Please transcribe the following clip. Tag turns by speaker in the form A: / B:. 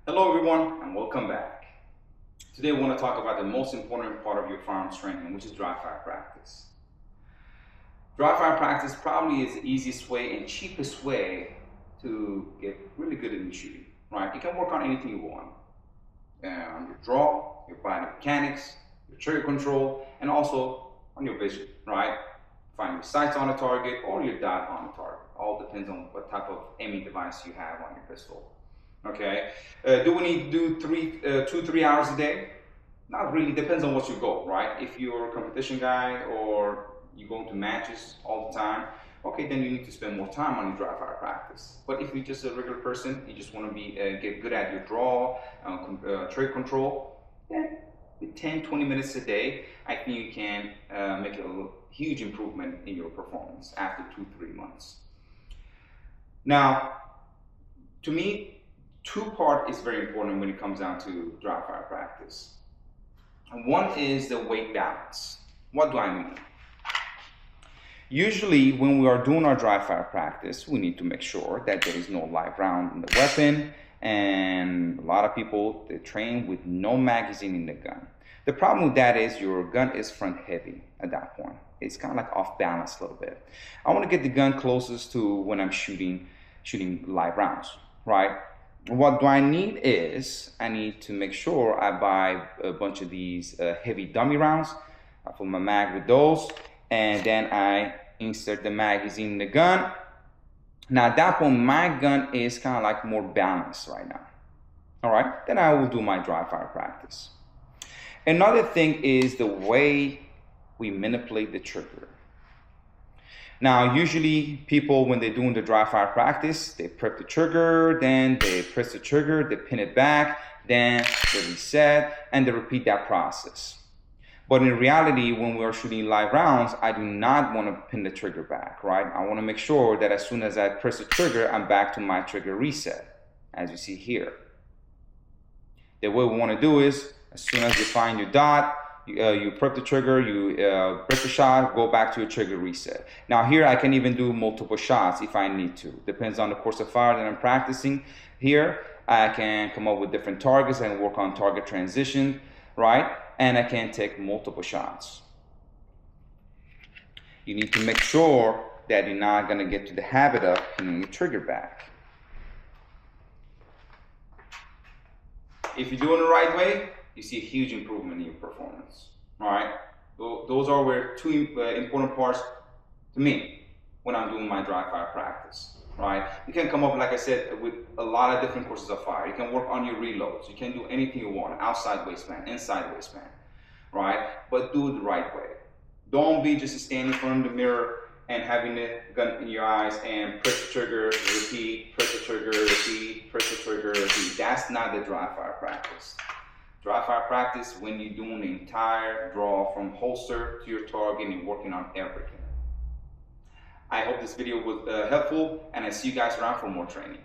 A: Hello everyone and welcome back. Today we want to talk about the most important part of your firearms training, which is dry fire practice. Dry fire practice probably is the easiest way and cheapest way to get really good at your shooting, right? You can work on anything you want. On your draw, your biomechanics, your trigger control, and also on your vision, right? Find your sights on a target or your dot on a target. All depends on what type of aiming device you have on your pistol. Okay. Do we need to do 2-3 hours a day? Not really. Depends on what your goal, right? If you're a competition guy or you're going to matches all the time, okay, then you need to spend more time on your dry fire practice. But if you're just a regular person, you just want to be get good at your draw, trigger control, then with 10-20 minutes a day, I think you can make a huge improvement in your performance after 2-3 months. Now, to me, two-part is very important when it comes down to dry fire practice. And one is the weight balance. What do I mean? Usually when we are doing our dry fire practice, we need to make sure that there is no live round in the weapon, and a lot of people, they train with no magazine in the gun. The problem with that is your gun is front heavy at that point. It's kind of like off balance a little bit. I want to get the gun closest to when I'm shooting live rounds, right? What do I need is, I need to make sure I buy a bunch of these heavy dummy rounds. I fill my mag with those, and then I insert the magazine in the gun. Now at that point, my gun is kind of like more balanced right now. All right, then I will do my dry fire practice. Another thing is the way we manipulate the trigger. Now, usually people, when they're doing the dry fire practice, they prep the trigger, then they press the trigger, they pin it back, then they reset, and they repeat that process. But in reality, when we are shooting live rounds, I do not want to pin the trigger back, right? I want to make sure that as soon as I press the trigger, I'm back to my trigger reset, as you see here. The way we want to do is, as soon as you find your dot, you prep the trigger, you press the shot, go back to your trigger reset. Now here I can even do multiple shots if I need to. Depends on the course of fire that I'm practicing. Here I can come up with different targets and work on target transition, right? And I can take multiple shots. You need to make sure that you're not going to get to the habit of pinning your trigger back. If you're doing it the right way, you see a huge improvement in your performance. All right, those are where two important parts to me when I'm doing my dry fire practice. Right, you can come up, like I said, with a lot of different courses of fire. You can work on your reloads. You can do anything you want, outside waistband, inside waistband, right? But do it the right way. Don't be just standing in front of the mirror and having the gun in your eyes and press the trigger, repeat, press the trigger, repeat, press the trigger, repeat. That's not the dry fire practice. Dry fire practice when you're doing the entire draw from holster to your target and working on everything. I hope this video was helpful, and I see you guys around for more training.